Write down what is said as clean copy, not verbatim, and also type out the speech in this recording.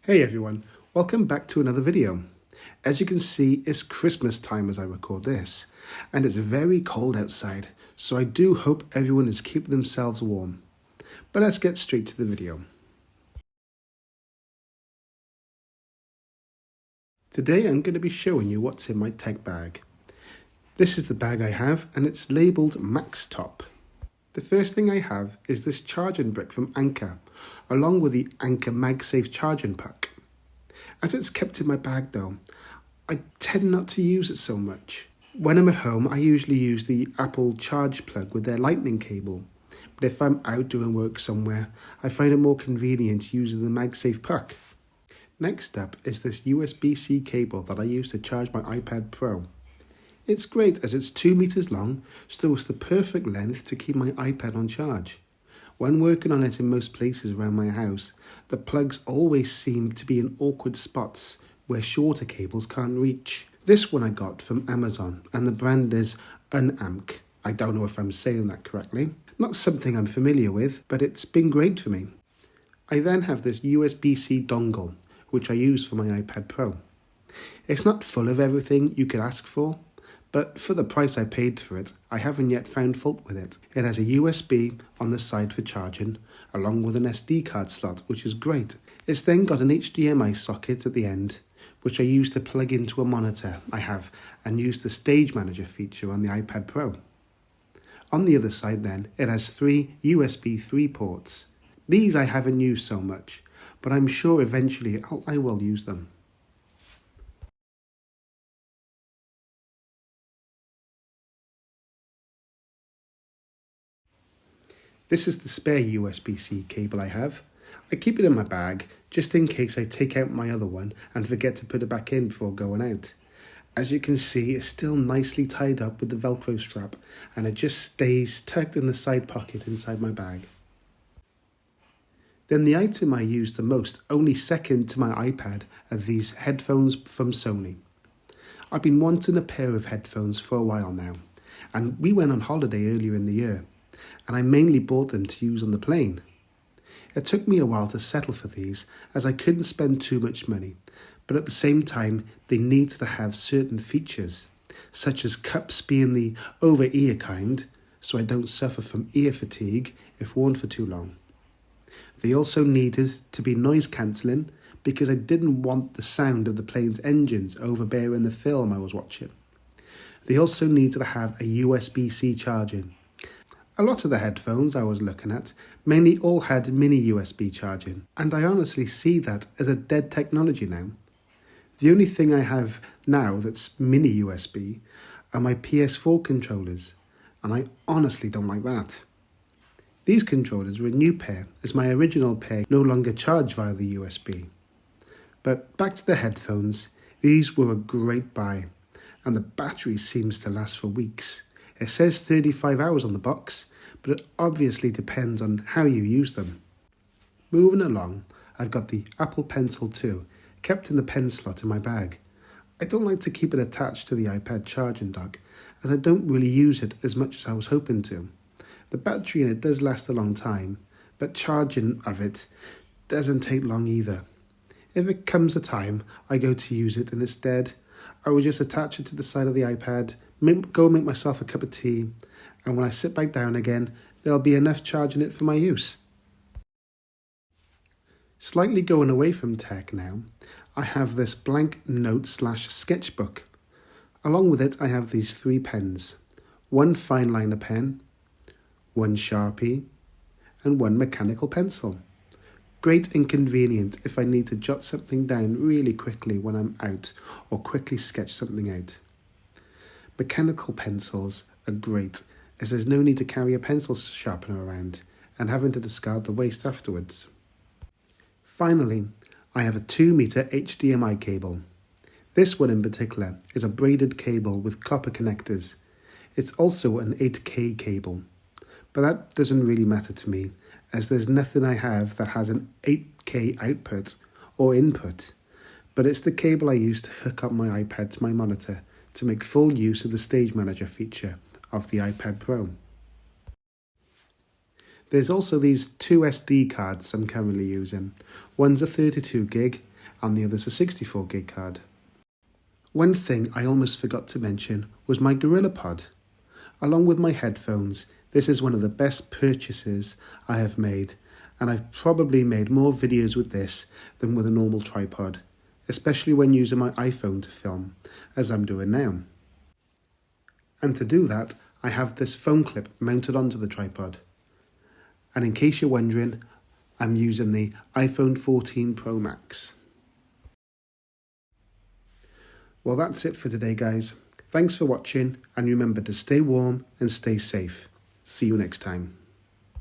Hey everyone, welcome back to another video. As you can see, it's Christmas time as I record this, and it's very cold outside, so I do hope everyone is keeping themselves warm. But let's get straight to the video. Today I'm going to be showing you what's in my tech bag. This is the bag I have, and it's labelled Max Top. The first thing I have is this charging brick from Anker, along with the Anker MagSafe charging puck. As it's kept in my bag though, I tend not to use it so much. When I'm at home, I usually use the Apple charge plug with their lightning cable. But if I'm out doing work somewhere, I find it more convenient using the MagSafe puck. Next up is this USB-C cable that I use to charge my iPad Pro. It's great as it's 2 meters long, so it's the perfect length to keep my iPad on charge. When working on it in most places around my house, the plugs always seem to be in awkward spots where shorter cables can't reach. This one I got from Amazon, and the brand is Unamk. I don't know if I'm saying that correctly. Not something I'm familiar with, but it's been great for me. I then have this USB-C dongle, which I use for my iPad Pro. It's not full of everything you could ask for, but for the price I paid for it, I haven't yet found fault with it. It has a USB on the side for charging, along with an SD card slot, which is great. It's then got an HDMI socket at the end, which I use to plug into a monitor I have and use the Stage Manager feature on the iPad Pro. On the other side then, it has 3 USB 3 ports. These I haven't used so much, but I'm sure eventually I will use them. This is the spare USB-C cable I have. I keep it in my bag just in case I take out my other one and forget to put it back in before going out. As you can see, it's still nicely tied up with the Velcro strap, and it just stays tucked in the side pocket inside my bag. Then the item I use the most, only second to my iPad, are these headphones from Sony. I've been wanting a pair of headphones for a while now, and we went on holiday earlier in the year, and I mainly bought them to use on the plane. It took me a while to settle for these, as I couldn't spend too much money, but at the same time they needed to have certain features, such as cups being the over-ear kind, so I don't suffer from ear fatigue if worn for too long. They also needed to be noise cancelling, because I didn't want the sound of the plane's engines overbearing the film I was watching. They also needed to have a USB-C charging. A lot of the headphones I was looking at mainly all had mini USB charging, and I honestly see that as a dead technology now. The only thing I have now that's mini USB are my PS4 controllers, and I honestly don't like that. These controllers were a new pair, as my original pair no longer charge via the USB. But back to the headphones, these were a great buy, and the battery seems to last for weeks. It says 35 hours on the box, but it obviously depends on how you use them. Moving along, I've got the Apple Pencil 2, kept in the pen slot in my bag. I don't like to keep it attached to the iPad charging dock, as I don't really use it as much as I was hoping to. The battery in it does last a long time, but charging of it doesn't take long either. If it comes a time I go to use it and it's dead, I will just attach it to the side of the iPad, go make myself a cup of tea, and when I sit back down again, there'll be enough charge in it for my use. Slightly going away from tech now, I have this blank note/sketchbook. Along with it, I have these 3 pens, 1 fine liner pen, 1 Sharpie, and 1 mechanical pencil. Great and convenient if I need to jot something down really quickly when I'm out or quickly sketch something out. Mechanical pencils are great as there's no need to carry a pencil sharpener around and having to discard the waste afterwards. Finally, I have a 2-meter HDMI cable. This one in particular is a braided cable with copper connectors. It's also an 8K cable, but that doesn't really matter to me, as there's nothing I have that has an 8K output or input, but it's the cable I use to hook up my iPad to my monitor to make full use of the Stage Manager feature of the iPad Pro. There's also these 2 SD cards I'm currently using. One's a 32 gig and the other's a 64 gig card. One thing I almost forgot to mention was my GorillaPod. Along with my headphones, this is one of the best purchases I have made, and I've probably made more videos with this than with a normal tripod, especially when using my iPhone to film, as I'm doing now. And to do that, I have this phone clip mounted onto the tripod. And in case you're wondering, I'm using the iPhone 14 Pro Max. Well, that's it for today, guys. Thanks for watching, and remember to stay warm and stay safe. See you next time.